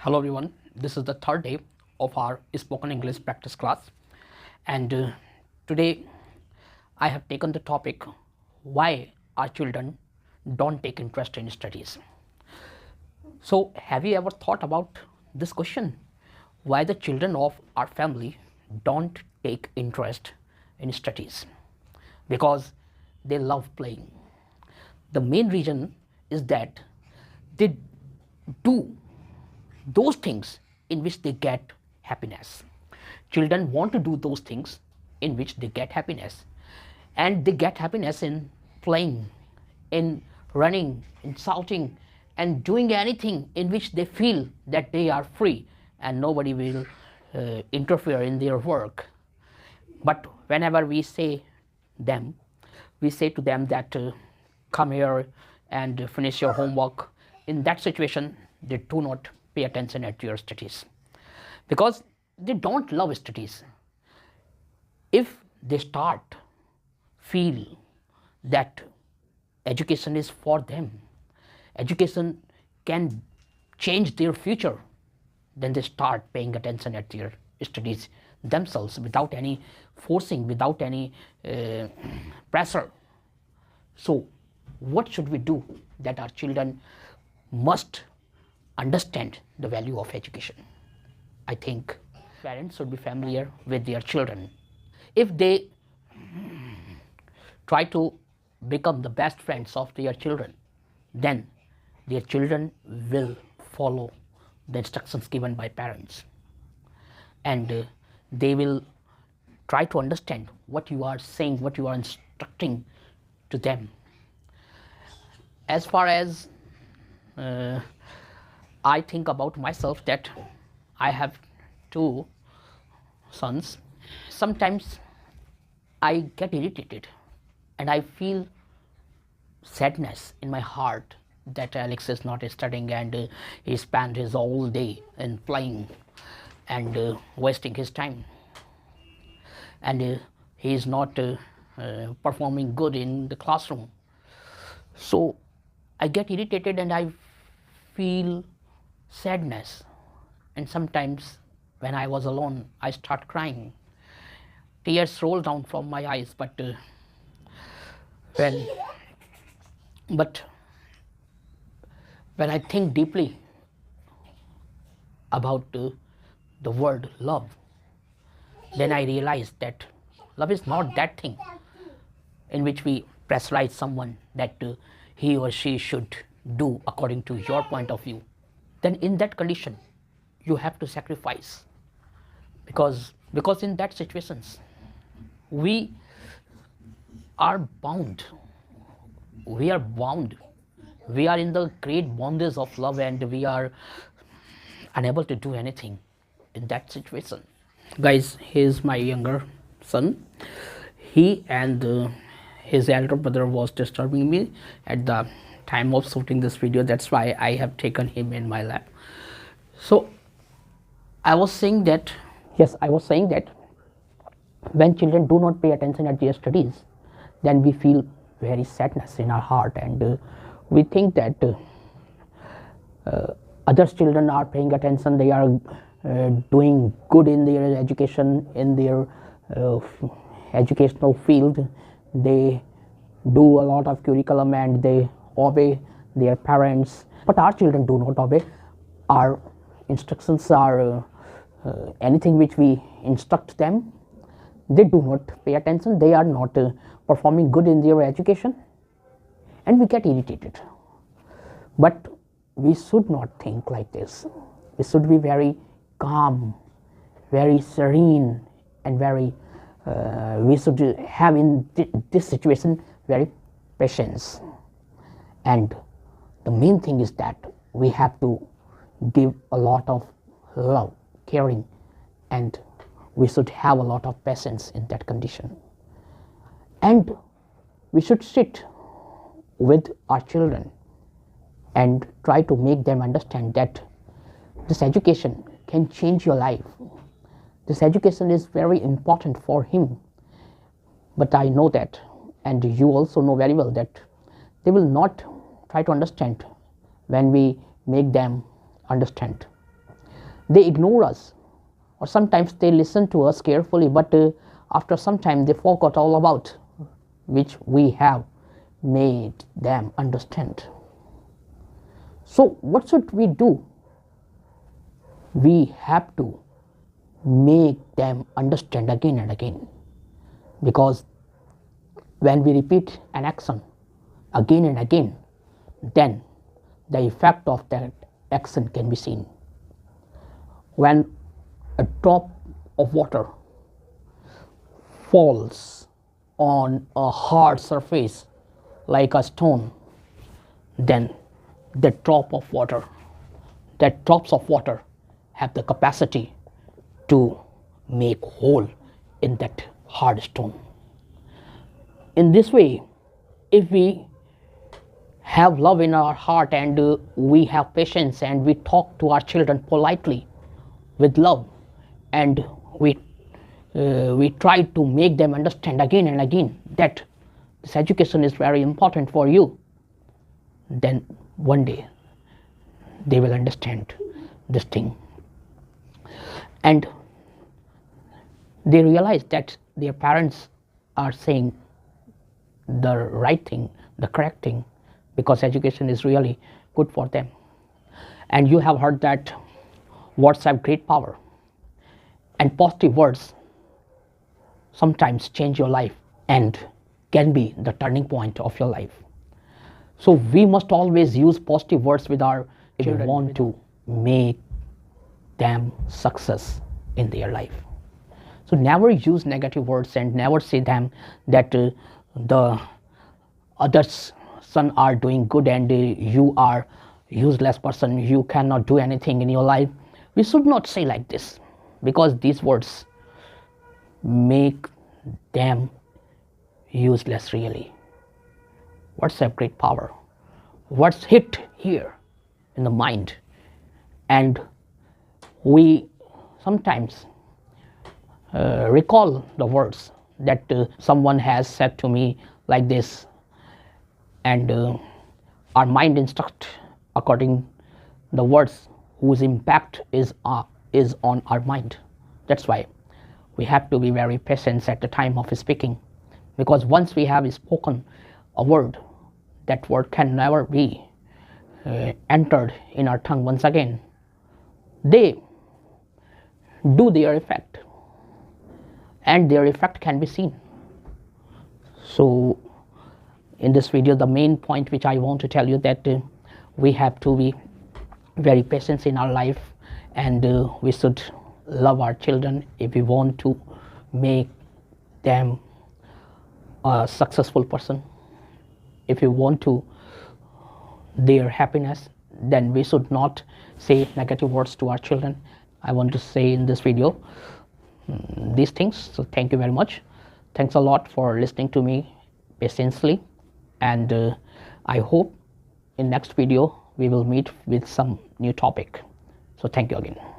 Hello everyone, this is the third day of our spoken English practice class, and today I have taken the topic why our children don't take interest in studies. So have you ever thought about this question, why the children of our family don't take interest in studies? Because they love playing. The main reason is that they do those things in which they get happiness. Children want to do those things in which they get happiness, and they get happiness in playing, in running, in shouting, and doing anything in which they feel that they are free and nobody will interfere in their work. But whenever we say to them that come here and finish your homework, in that situation they do not pay attention at your studies because they don't love studies. If they start feel that education is for them, education can change their future, then they start paying attention at their studies themselves without any forcing, without any pressure. So what should we do that our children must understand the value of education? I think parents should be familiar with their children. If they try to become the best friends of their children, then their children will follow the instructions given by parents, and they will try to understand what you are saying, what you are instructing to them. As far as I think about myself, that I have two sons. Sometimes I get irritated and I feel sadness in my heart that Alex is not studying and he spent his whole day in playing and wasting his time, and he is not performing good in the classroom. So I get irritated and I feel sadness, and sometimes when I was alone I start crying. Tears roll down from my eyes, but when I think deeply about the word love, then I realize that love is not that thing in which we pressurize someone that he or she should do according to your point of view. Then in that condition you have to sacrifice, because in that situations we are bound, we are in the great bondage of love, and we are unable to do anything in that situation. Guys, he is my younger son. He and his elder brother was disturbing me at the time of shooting this video. That's why I have taken him in my lap. So I was saying that when children do not pay attention at their studies, then we feel very sadness in our heart, and we think that other children are paying attention, they are doing good in their education, in their educational field. They do a lot of curriculum and they obey their parents, but our children do not obey our instructions, are anything which we instruct them. They do not pay attention, they are not performing good in their education, and we get irritated. But we should not think like this. We should be very calm, very serene, and very we should have in this situation very patience. And the main thing is that we have to give a lot of love, caring, and we should have a lot of patience in that condition. And we should sit with our children and try to make them understand that this education can change your life. This education is very important for him. But I know that, and you also know very well, that they will not try to understand when we make them understand. they ignore us, or sometimes they listen to us carefully, but after some time they forgot all about which we have made them understand. So what should we do? We have to make them understand again and again, because when we repeat an action again and again, then the effect of that action can be seen. When a drop of water falls on a hard surface like a stone, then that drops of water have the capacity to make hole in that hard stone. In this way, if we have love in our heart and we have patience and we talk to our children politely with love, and we try to make them understand again and again that this education is very important for you, then one day they will understand this thing, and they realize that their parents are saying the right thing, the correct thing, because education is really good for them. And you have heard that words have great power, and positive words sometimes change your life and can be the turning point of your life. So we must always use positive words with our children if we want to make them success in their life. So never use negative words and never say them that the others son are doing good and you are useless person, you cannot do anything in your life. We should not say like this, because these words make them useless really. Words have great power. Words hit here in the mind, and we sometimes recall the words that someone has said to me like this, and our mind instructs according the words whose impact is on our mind. That's why we have to be very patient at the time of speaking, because once we have spoken a word, that word can never be entered in our tongue once again. They do their effect, and their effect can be seen. So in this video, the main point which I want to tell you that we have to be very patient in our life, and we should love our children if we want to make them a successful person. If we want to their happiness, then we should not say negative words to our children. I want to say in this video these things. So thank you very much. Thanks a lot for listening to me patiently, and I hope in next video we will meet with some new topic. So thank you again.